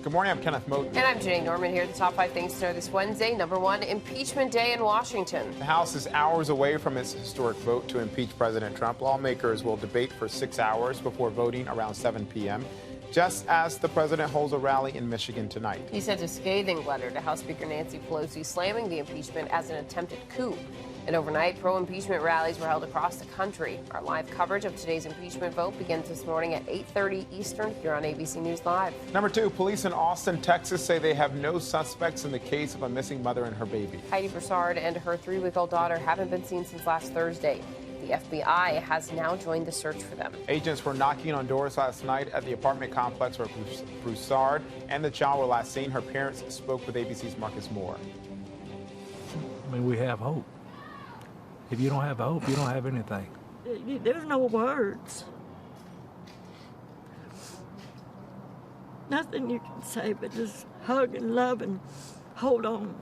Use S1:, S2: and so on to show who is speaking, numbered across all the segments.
S1: Good morning, I'm Kenneth Moten.
S2: And I'm Janae Norman here. The top 5 things to know this Wednesday. Number 1, Impeachment Day in Washington.
S1: The House is hours away from its historic vote to impeach President Trump. Lawmakers will debate for 6 hours before voting around 7 p.m., just as the president holds a rally in Michigan tonight.
S2: He sent a scathing letter to House Speaker Nancy Pelosi slamming the impeachment as an attempted coup. And overnight, pro-impeachment rallies were held across the country. Our live coverage of today's impeachment vote begins this morning at 8:30 Eastern here on ABC News Live.
S1: Number 2, police in Austin, Texas say they have no suspects in the case of a missing mother and her baby.
S2: Heidi Broussard and her 3-week-old daughter haven't been seen since last Thursday. The FBI has now joined the search for them.
S1: Agents were knocking on doors last night at the apartment complex where Broussard and the child were last seen. Her parents spoke with ABC's Marcus Moore.
S3: I mean, we have hope. If you don't have hope, you don't have anything.
S4: There's no words. Nothing you can say but just hug and love and hold on.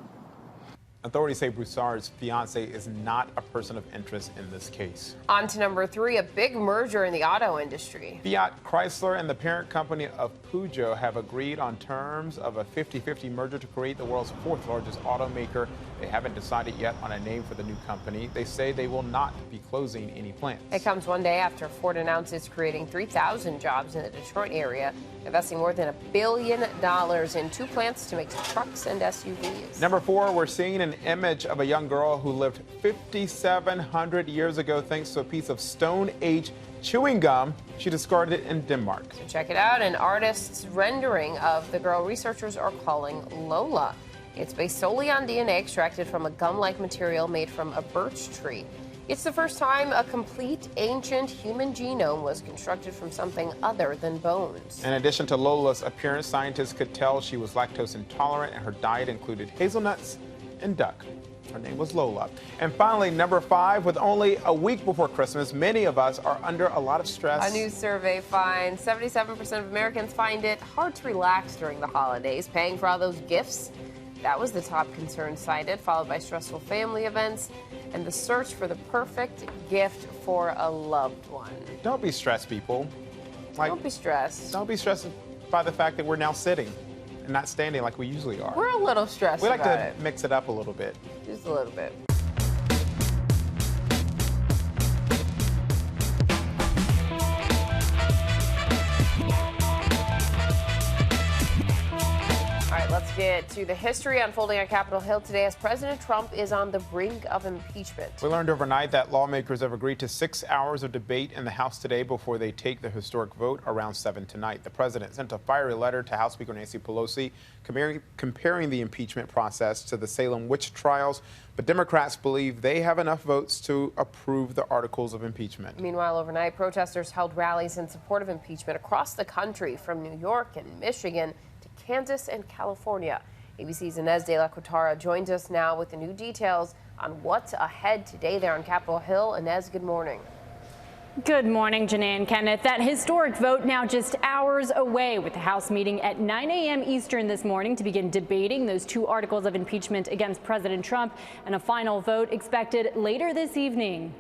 S1: Authorities say Broussard's fiance is not a person of interest in this case.
S2: On to number 3, a big merger in the auto industry.
S1: Fiat Chrysler and the parent company of Peugeot have agreed on terms of a 50-50 merger to create the world's 4th largest automaker. They haven't decided yet on a name for the new company. They say they will not be closing any plants.
S2: It comes one day after Ford announces creating 3,000 jobs in the Detroit area, investing more than $1 billion in 2 plants to make trucks and SUVs.
S1: Number 4, we're seeing an image of a young girl who lived 5,700 years ago thanks to a piece of Stone Age chewing gum she discarded it in Denmark.
S2: So check it out, an artist's rendering of the girl researchers are calling Lola. It's based solely on DNA extracted from a gum-like material made from a birch tree. It's the first time a complete ancient human genome was constructed from something other than bones.
S1: In addition to Lola's appearance, scientists could tell she was lactose intolerant and her diet included hazelnuts and duck. Her name was Lola. And finally, number 5, with only a week before Christmas, many of us are under a lot of stress.
S2: A new survey finds 77% of Americans find it hard to relax during the holidays, paying for all those gifts. That was the top concern cited, followed by stressful family events and the search for the perfect gift for a loved one.
S1: Don't be stressed, people.
S2: Don't be stressed.
S1: Don't be stressed by the fact that we're now sitting and not standing like we usually are.
S2: We're a little stressed
S1: We like
S2: about
S1: to
S2: it.
S1: mix it up a little bit.
S2: Just a little bit. Let's get to the history unfolding on Capitol Hill today as President Trump is on the brink of impeachment.
S1: We learned overnight that lawmakers have agreed to 6 hours of debate in the House today before they take the historic vote around 7 tonight. The president sent a fiery letter to House Speaker Nancy Pelosi comparing the impeachment process to the Salem witch trials, but Democrats believe they have enough votes to approve the articles of impeachment.
S2: Meanwhile, overnight, protesters held rallies in support of impeachment across the country, from New York and Michigan to Kansas and California. ABC's Inez de la Quatara joins us now with the new details on what's ahead today there on Capitol Hill. Inez, good morning.
S5: Good morning, Janae and Kenneth. That historic vote now just hours away, with the House meeting at 9 a.m. Eastern this morning to begin debating those 2 articles of impeachment against President Trump, and a final vote expected later this evening.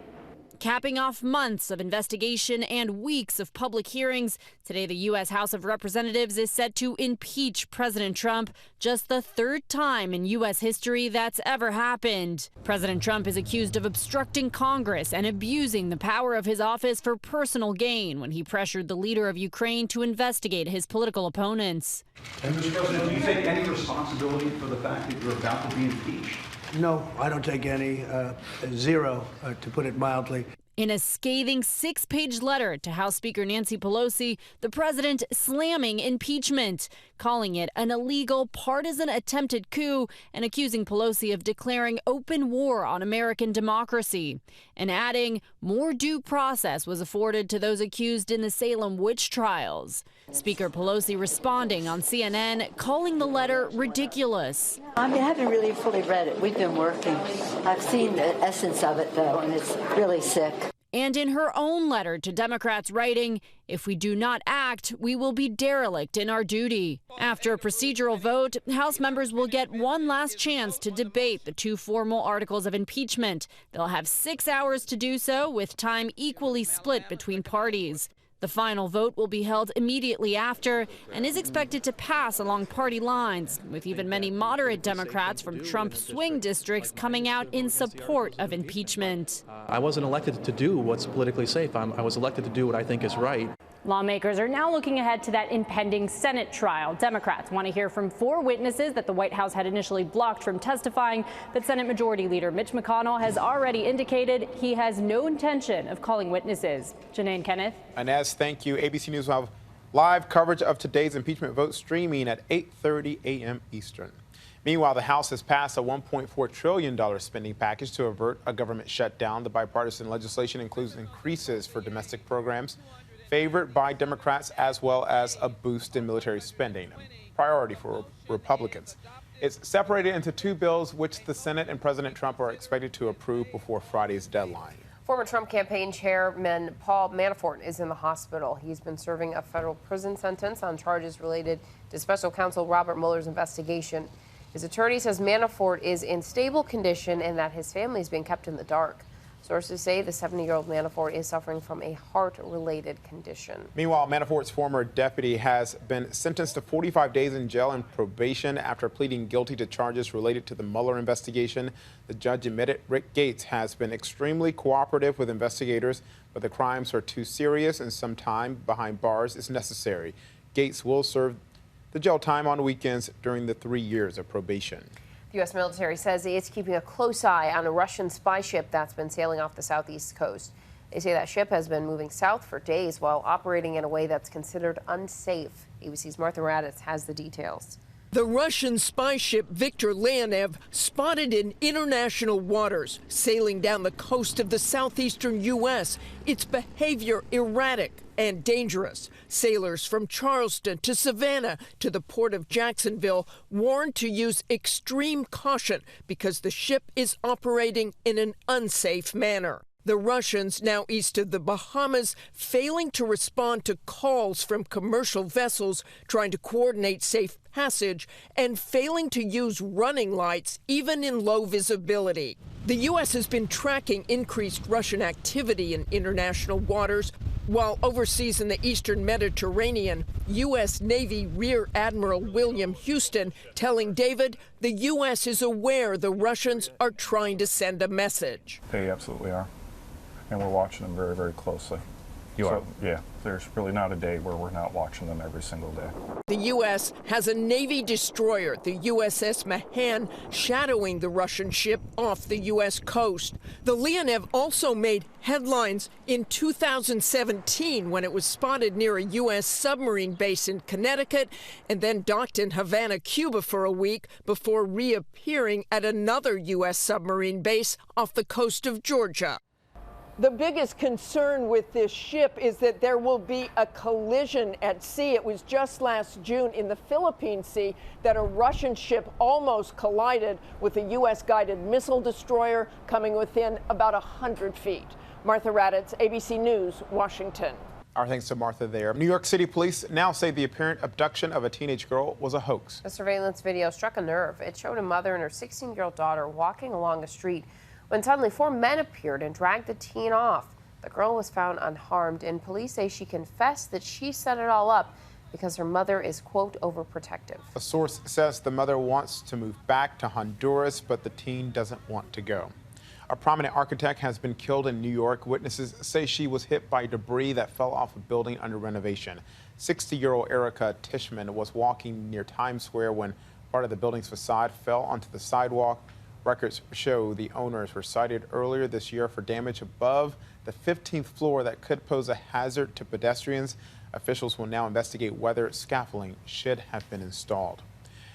S6: Capping off months of investigation and weeks of public hearings, today the U.S. House of Representatives is set to impeach President Trump, just the 3rd time in U.S. history that's ever happened. President Trump is accused of obstructing Congress and abusing the power of his office for personal gain when he pressured the leader of Ukraine to investigate his political opponents.
S7: And Mr. President, do you take any responsibility for the fact that you're about to be impeached?
S8: No, I don't take any, zero, to put it mildly.
S6: In a scathing 6-page letter to House Speaker Nancy Pelosi, the president slamming impeachment, calling it an illegal, partisan attempted coup, and accusing Pelosi of declaring open war on American democracy, and adding more due process was afforded to those accused in the Salem witch trials. Speaker Pelosi responding on CNN, calling the letter ridiculous.
S9: I haven't really fully read it. We've been working. I've seen the essence of it, though, and it's really sick.
S6: And in her own letter to Democrats, writing, "If we do not act, we will be derelict in our duty." After a procedural vote, House members will get one last chance to debate the 2 formal articles of impeachment. They'll have 6 hours to do so, with time equally split between parties. The final vote will be held immediately after and is expected to pass along party lines, with even many moderate Democrats from Trump swing districts coming out in support of impeachment.
S10: I wasn't elected to do what's politically safe. I was elected to do what I think is right.
S5: Lawmakers are now looking ahead to that impending Senate trial. Democrats want to hear from 4 witnesses that the White House had initially blocked from testifying, but Senate Majority Leader Mitch McConnell has already indicated he has no intention of calling witnesses. Janae Kenneth.
S1: Inez, thank you. ABC News will have live coverage of today's impeachment vote streaming at 8:30 a.m. Eastern. Meanwhile, the House has passed a $1.4 trillion spending package to avert a government shutdown. The bipartisan legislation includes increases for domestic programs favored by Democrats, as well as a boost in military spending, a priority for Republicans. It's separated into 2 bills, which the Senate and President Trump are expected to approve before Friday's deadline.
S2: Former Trump campaign chairman Paul Manafort is in the hospital. He's been serving a federal prison sentence on charges related to special counsel Robert Mueller's investigation. His attorney says Manafort is in stable condition and that his family is being kept in the dark. Sources say the 70-year-old Manafort is suffering from a heart-related condition.
S1: Meanwhile, Manafort's former deputy has been sentenced to 45 days in jail and probation after pleading guilty to charges related to the Mueller investigation. The judge admitted Rick Gates has been extremely cooperative with investigators, but the crimes are too serious and some time behind bars is necessary. Gates will serve the jail time on weekends during the 3 years of probation.
S2: The U.S. military says it's keeping a close eye on a Russian spy ship that's been sailing off the southeast coast. They say that ship has been moving south for days while operating in a way that's considered unsafe. ABC's Martha Raddatz has the details.
S11: The Russian spy ship Viktor Leonev spotted in international waters, sailing down the coast of the southeastern U.S. Its behavior erratic and dangerous. Sailors from Charleston to Savannah to the port of Jacksonville warned to use extreme caution because the ship is operating in an unsafe manner. The Russians, now east of the Bahamas, failing to respond to calls from commercial vessels trying to coordinate safe passage and failing to use running lights even in low visibility. The U.S. has been tracking increased Russian activity in international waters, while overseas in the eastern Mediterranean, U.S. Navy Rear Admiral William Houston telling David the U.S. is aware the Russians are trying to send a message.
S12: They absolutely are. And we're watching them very, very closely.
S13: You are?
S12: Yeah, there's really not a day where we're not watching them every single day.
S11: The U.S. has a Navy destroyer, the USS Mahan, shadowing the Russian ship off the U.S. coast. The Leonev also made headlines in 2017 when it was spotted near a U.S. submarine base in Connecticut and then docked in Havana, Cuba for a week before reappearing at another U.S. submarine base off the coast of Georgia.
S14: The biggest concern with this ship is that there will be a collision at sea. It was just last June in the Philippine Sea that a Russian ship almost collided with a U.S.-guided missile destroyer coming within about 100 feet. Martha Raddatz, ABC News, Washington.
S1: Our thanks to Martha there. New York City police now say the apparent abduction of a teenage girl was a hoax.
S2: The surveillance video struck a nerve. It showed a mother and her 16-year-old daughter walking along a street when suddenly 4 men appeared and dragged the teen off. The girl was found unharmed, and police say she confessed that she set it all up because her mother is, quote, overprotective.
S1: A source says the mother wants to move back to Honduras, but the teen doesn't want to go. A prominent architect has been killed in New York. Witnesses say she was hit by debris that fell off a building under renovation. 60-year-old Erica Tishman was walking near Times Square when part of the building's facade fell onto the sidewalk. Records show the owners were cited earlier this year for damage above the 15th floor that could pose a hazard to pedestrians. Officials will now investigate whether scaffolding should have been installed.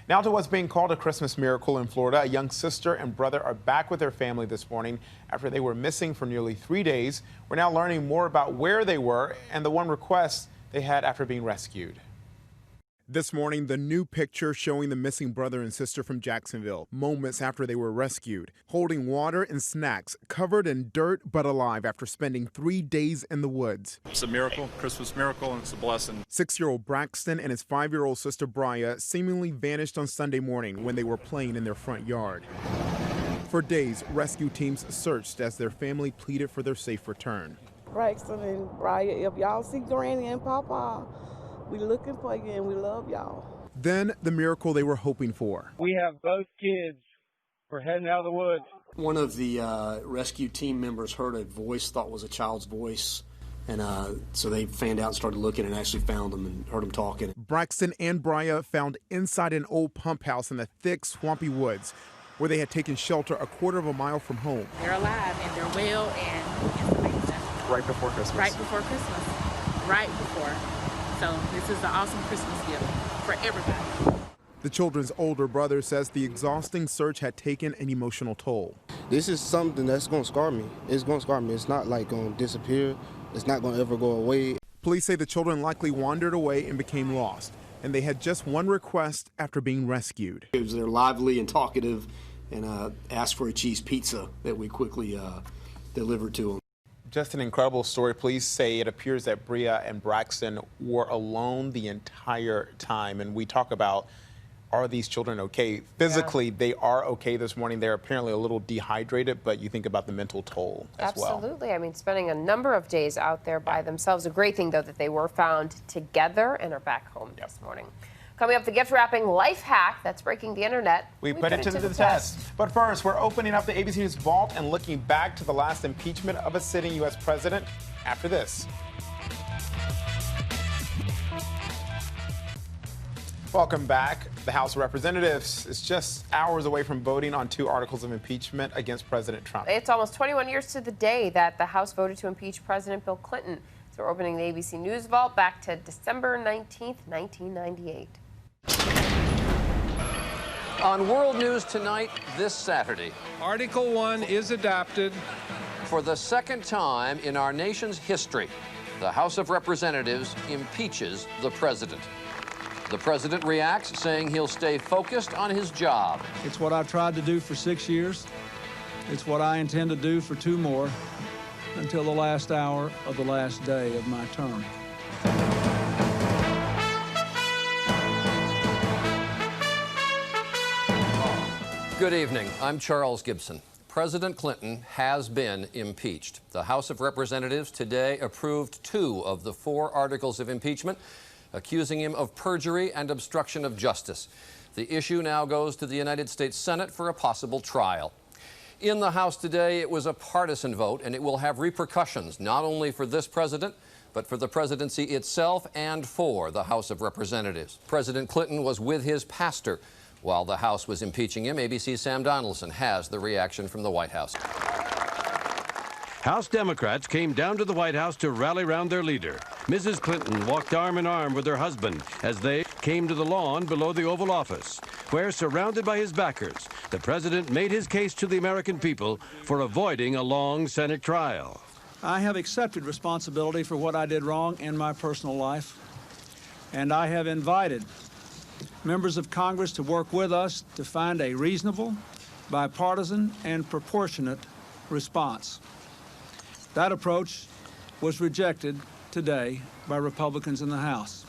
S1: Now to what's being called a Christmas miracle in Florida. A young sister and brother are back with their family this morning after they were missing for nearly 3 days. We're now learning more about where they were and the one request they had after being rescued. This morning, the new picture showing the missing brother and sister from Jacksonville, moments after they were rescued, holding water and snacks, covered in dirt but alive after spending 3 days in the woods.
S15: It's a miracle, Christmas miracle, and it's a blessing.
S1: 6-year-old Braxton and his 5-year-old sister Bria seemingly vanished on Sunday morning when they were playing in their front yard. For days, rescue teams searched as their family pleaded for their safe return.
S13: Braxton and Brian, if y'all see Granny and Papa, we looking for you and we love y'all.
S1: Then the miracle they were hoping for.
S16: We have both kids. We're heading out of the woods.
S17: One of the rescue team members heard a voice, thought was a child's voice, and so they fanned out and started looking and actually found them and heard them talking.
S1: Braxton and Bria found inside an old pump house in the thick, swampy woods where they had taken shelter a quarter of a mile from home.
S18: They're alive and they're well, and it's amazing.
S1: Right before Christmas.
S18: Right before Christmas. Right before. So this is an awesome Christmas gift for everybody.
S1: The children's older brother says the exhausting search had taken an emotional toll.
S19: This is something that's going to scar me. It's going to scar me. It's not like going to disappear. It's not going to ever go away.
S1: Police say the children likely wandered away and became lost, and they had just one request after being rescued.
S17: They're lively and talkative and asked for a cheese pizza that we quickly delivered to them.
S1: Just an incredible story. Police say it appears that Bria and Braxton were alone the entire time, and we talk about, are these children okay? Physically, they are okay this morning. They're apparently a little dehydrated, but you think about the mental toll as well.
S2: Absolutely. I mean, spending a number of days out there by themselves. A great thing, though, that they were found together and are back home this morning. Coming up, the gift wrapping life hack that's breaking the internet.
S1: We put it to the test. But first, we're opening up the ABC News vault and looking back to the last impeachment of a sitting U.S. president after this. Welcome back. The House of Representatives is just hours away from voting on 2 articles of impeachment against President Trump.
S2: It's almost 21 years to the day that the House voted to impeach President Bill Clinton. So we're opening the ABC News vault back to December 19th, 1998.
S20: On World News Tonight this Saturday.
S21: Article 1 is adopted.
S20: For the second time in our nation's history, the House of Representatives impeaches the president. The president reacts, saying he'll stay focused on his job.
S21: It's what I've tried to do for 6 years. It's what I intend to do for 2 more until the last hour of the last day of my term.
S20: Good evening. I'm Charles Gibson. President Clinton has been impeached. The House of Representatives today approved 2 of the 4 articles of impeachment, accusing him of perjury and obstruction of justice. The issue now goes to the United States Senate for a possible trial. In the House today, it was a partisan vote, and it will have repercussions not only for this president, but for the presidency itself and for the House of Representatives. President Clinton was with his pastor while the House was impeaching him. ABC's Sam Donaldson has the reaction from the White House.
S22: House Democrats came down to the White House to rally around their leader. Mrs. Clinton walked arm in arm with her husband as they came to the lawn below the Oval Office, where, surrounded by his backers, the president made his case to the American people for avoiding a long Senate trial.
S21: I have accepted responsibility for what I did wrong in my personal life, and I have invited members of Congress to work with us to find a reasonable, bipartisan, and proportionate response. That approach was rejected today by Republicans in the House,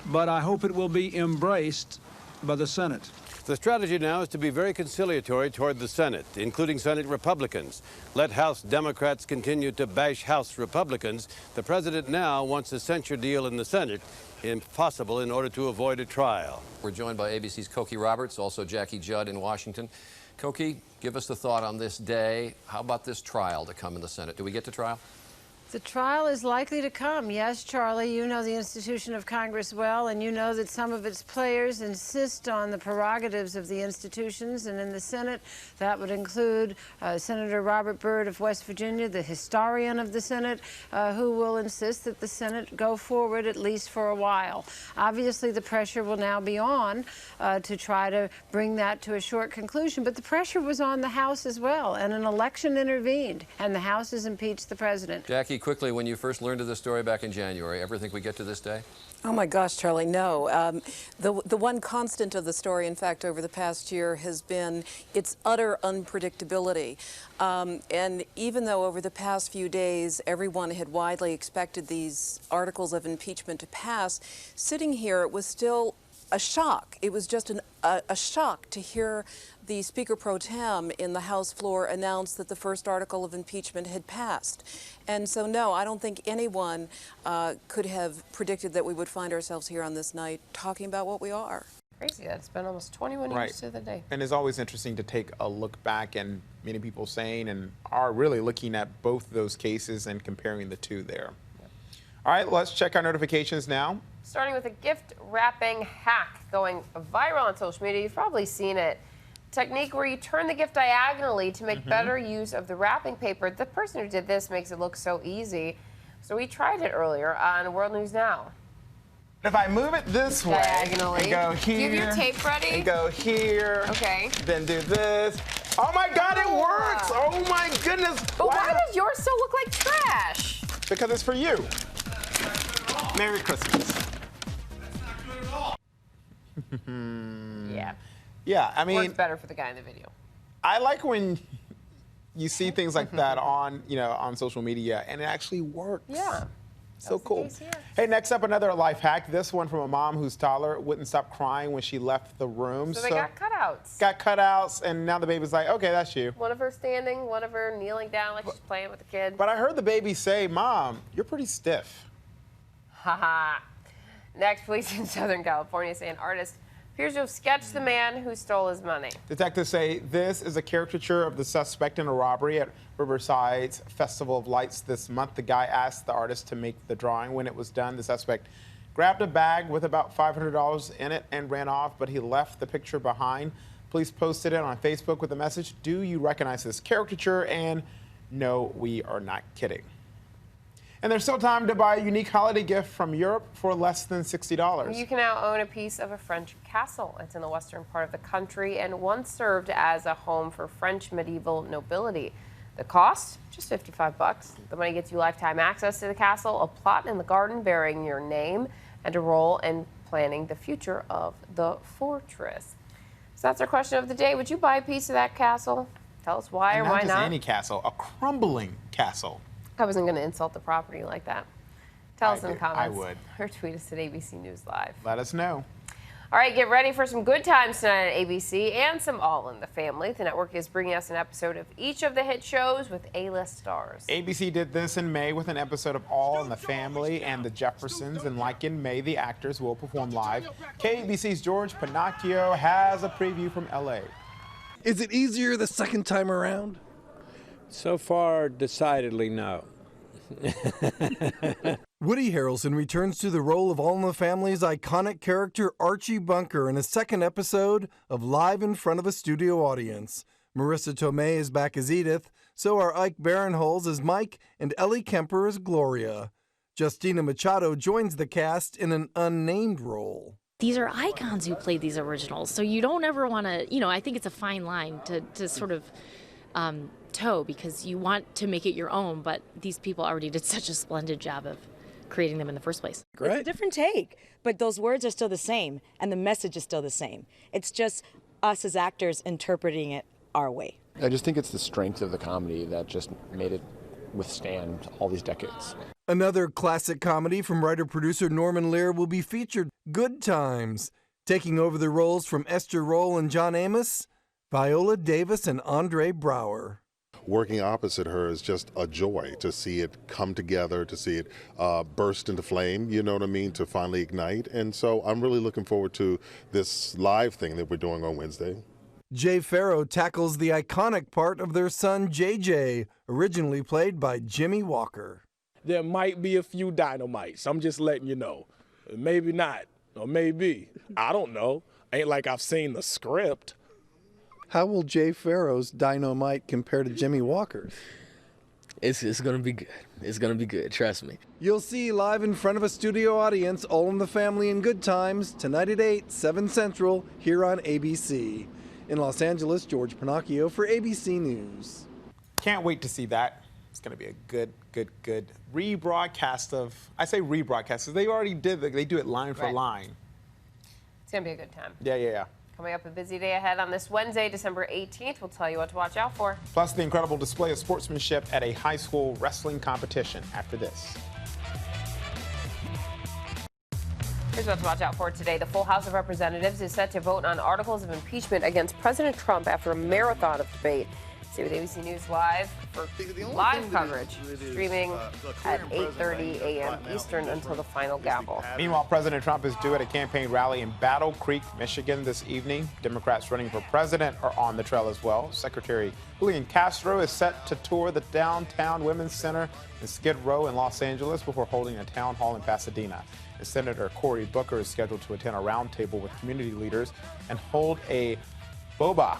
S21: but I hope it will be embraced by the Senate.
S23: The strategy now is to be very conciliatory toward the Senate, including Senate Republicans. Let House Democrats continue to bash House Republicans. The president now wants a censure deal in the Senate, if possible, in order to avoid a trial.
S20: We're joined by ABC's Cokie Roberts, also Jackie Judd in Washington. Cokie, give us the thought on this day. How about this trial to come in the Senate? Do we get to trial?
S24: The trial is likely to come. Yes, Charlie, you know the institution of Congress well, and you know that some of its players insist on the prerogatives of the institutions. And in the Senate, that would include Senator Robert Byrd of West Virginia, the historian of the Senate, who will insist that the Senate go forward at least for a while. Obviously, the pressure will now be on to try to bring that to a short conclusion. But the pressure was on the House as well, and an election intervened, and the House has impeached the president.
S20: Jackie, quickly, when you first learned of this story back in January, ever think we get to this day?
S25: Oh my gosh, Charlie, no. The one constant of the story, in fact, over the past year has been its utter unpredictability. And even though over the past few days everyone had widely expected these articles of impeachment to pass, sitting here it was still a shock. It was just a shock to hear the Speaker pro tem in the House floor announce that the first article of impeachment had passed. And so, no, I don't think anyone could have predicted that we would find ourselves here on this night talking about what we are.
S2: Crazy. That's been almost 21 years to the day.
S1: And it's always interesting to take a look back, and many people saying and are really looking at both those cases and comparing the two there. All right, let's check our notifications now.
S2: Starting with a gift wrapping hack going viral on social media. You've probably seen it. Technique where you turn the gift diagonally to make better use of the wrapping paper. The person who did this makes it look so easy. So we tried it earlier on World News Now.
S1: If I move it this way,
S2: diagonally,
S1: and go here,
S2: you have your tape ready,
S1: and go here,
S2: okay,
S1: then do this. Oh my God, it works! Oh my goodness!
S2: But why does yours still look like trash?
S1: Because it's for you. Merry Christmas.
S2: Yeah.
S1: Yeah, I mean,
S2: works better for the guy in the video.
S1: I like when you see things like that on, on social media, and it actually works.
S2: Yeah.
S1: So cool. Hey, next up, another life hack. This one from a mom whose toddler wouldn't stop crying when she left the room.
S2: So they got cutouts.
S1: Got cutouts, and now the baby's like, okay, that's you.
S2: One of her standing, one of her kneeling down like she's playing with the kid.
S1: But I heard the baby say, Mom, you're pretty stiff.
S2: Haha. Next, police in Southern California say an artist appears to have sketched the man who stole his money.
S1: Detectives say this is a caricature of the suspect in a robbery at Riverside's Festival of Lights this month. The guy asked the artist to make the drawing. When it was done, the suspect grabbed a bag with about $500 in it and ran off, but he left the picture behind. Police posted it on Facebook with a message, do you recognize this caricature? And no, we are not kidding. And there's still time to buy a unique holiday gift from Europe for less than $60.
S2: You can now own a piece of a French castle. It's in the western part of the country and once served as a home for French medieval nobility. The cost, just $55. The money gets you lifetime access to the castle, a plot in the garden bearing your name, and a role in planning the future of the fortress. So that's our question of the day. Would you buy a piece of that castle? Tell us why or why
S1: not.
S2: not.
S1: Just any castle, a crumbling castle.
S2: I wasn't going to insult the property like that. Tell us in the comments.
S1: I would.
S2: Or tweet us at ABC News Live.
S1: Let us know.
S2: All right, get ready for some good times tonight at ABC and some All in the Family. The network is bringing us an episode of each of the hit shows with A-list stars.
S1: ABC did this in May with an episode of All in the Family and the Jeffersons, and like in May, the actors will perform live. KABC's George Pinocchio has a preview from LA.
S3: Is it easier the second time around?
S4: So far, decidedly no.
S3: Woody Harrelson returns to the role of All in the Family's iconic character Archie Bunker in a second episode of Live in Front of a Studio Audience. Marissa Tomei is back as Edith, so are Ike Barinholtz as Mike and Ellie Kemper as Gloria. Justina Machado joins the cast in an unnamed role.
S7: These are icons who played these originals, so you don't ever want to, I think it's a fine line to sort of toe, because you want to make it your own, but these people already did such a splendid job of creating them in the first place.
S8: Great. It's a different take, but those words are still the same, and the message is still the same. It's just us as actors interpreting it our way.
S9: I just think it's the strength of the comedy that just made it withstand all these decades.
S3: Another classic comedy from writer-producer Norman Lear will be featured, Good Times. Taking over the roles from Esther Roll and John Amos, Viola Davis and Andre Braugher.
S26: Working opposite her is just a joy to see it come together, to see it burst into flame, you know what I mean, to finally ignite. And so I'm really looking forward to this live thing that we're doing on Wednesday.
S3: Jay Farrow tackles the iconic part of their son JJ, originally played by Jimmy Walker.
S27: There might be a few dynamites. I'm just letting you know. Maybe not, or maybe. I don't know. Ain't like I've seen the script.
S3: How will Jay Farrow's dynamite compare to Jimmy Walker's?
S28: It's going to be good. It's going to be good, trust me.
S3: You'll see Live in Front of a Studio Audience, All in the Family and Good Times, tonight at 8, 7 Central, here on ABC. In Los Angeles, George Pinocchio for ABC News.
S1: Can't wait to see that. It's going to be a good rebroadcast of, I say rebroadcast, because they already did, they do it line for line.
S2: It's going to be a good time.
S1: Yeah.
S2: Coming up, a busy day ahead on this Wednesday, December 18th. We'll tell you what to watch out for.
S1: Plus, the incredible display of sportsmanship at a high school wrestling competition after this.
S2: Here's what to watch out for today. The full House of Representatives is set to vote on articles of impeachment against President Trump after a marathon of debate. Stay with ABC News Live for live coverage, streaming at 8:30 a.m. Eastern until the final gavel.
S1: Meanwhile, President Trump is due at a campaign rally in Battle Creek, Michigan this evening. Democrats running for president are on the trail as well. Secretary Julian Castro is set to tour the downtown Women's Center in Skid Row in Los Angeles before holding a town hall in Pasadena. And Senator Cory Booker is scheduled to attend a roundtable with community leaders and hold a Boba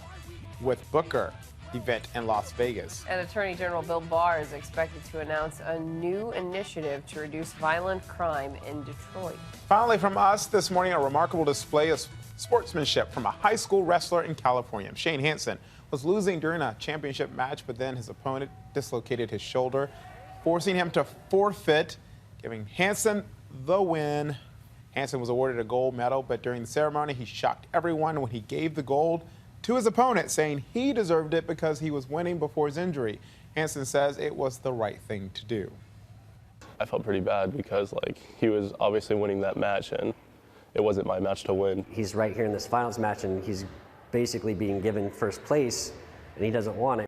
S1: with Booker event in Las Vegas.
S2: And Attorney General Bill Barr is expected to announce a new initiative to reduce violent crime in Detroit.
S1: Finally, from us this morning, a remarkable display of sportsmanship from a high school wrestler in California. Shane Hansen was losing during a championship match, but then his opponent dislocated his shoulder, forcing him to forfeit, giving Hansen the win. Hansen was awarded a gold medal, but during the ceremony, he shocked everyone when he gave the gold to his opponent, saying he deserved it because he was winning before his injury. Hansen says it was the right thing to do.
S5: I felt pretty bad because he was obviously winning that match and it wasn't my match to win.
S6: He's right here in this finals match and he's basically being given first place and he doesn't want it.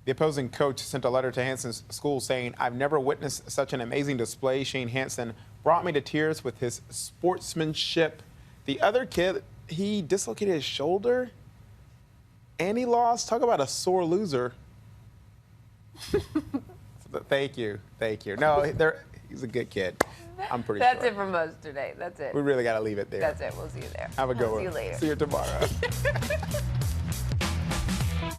S1: The opposing coach sent a letter to Hansen's school saying, "I've never witnessed such an amazing display. Shane Hansen brought me to tears with his sportsmanship." The other kid, he dislocated his shoulder and he lost. Talk about a sore loser. Thank you. No, he's a good kid. I'm pretty sure.
S2: That's it from us today. That's it.
S1: We really got to leave it there.
S2: That's it. We'll see you there.
S1: Have a good one.
S2: See you later.
S1: See you tomorrow.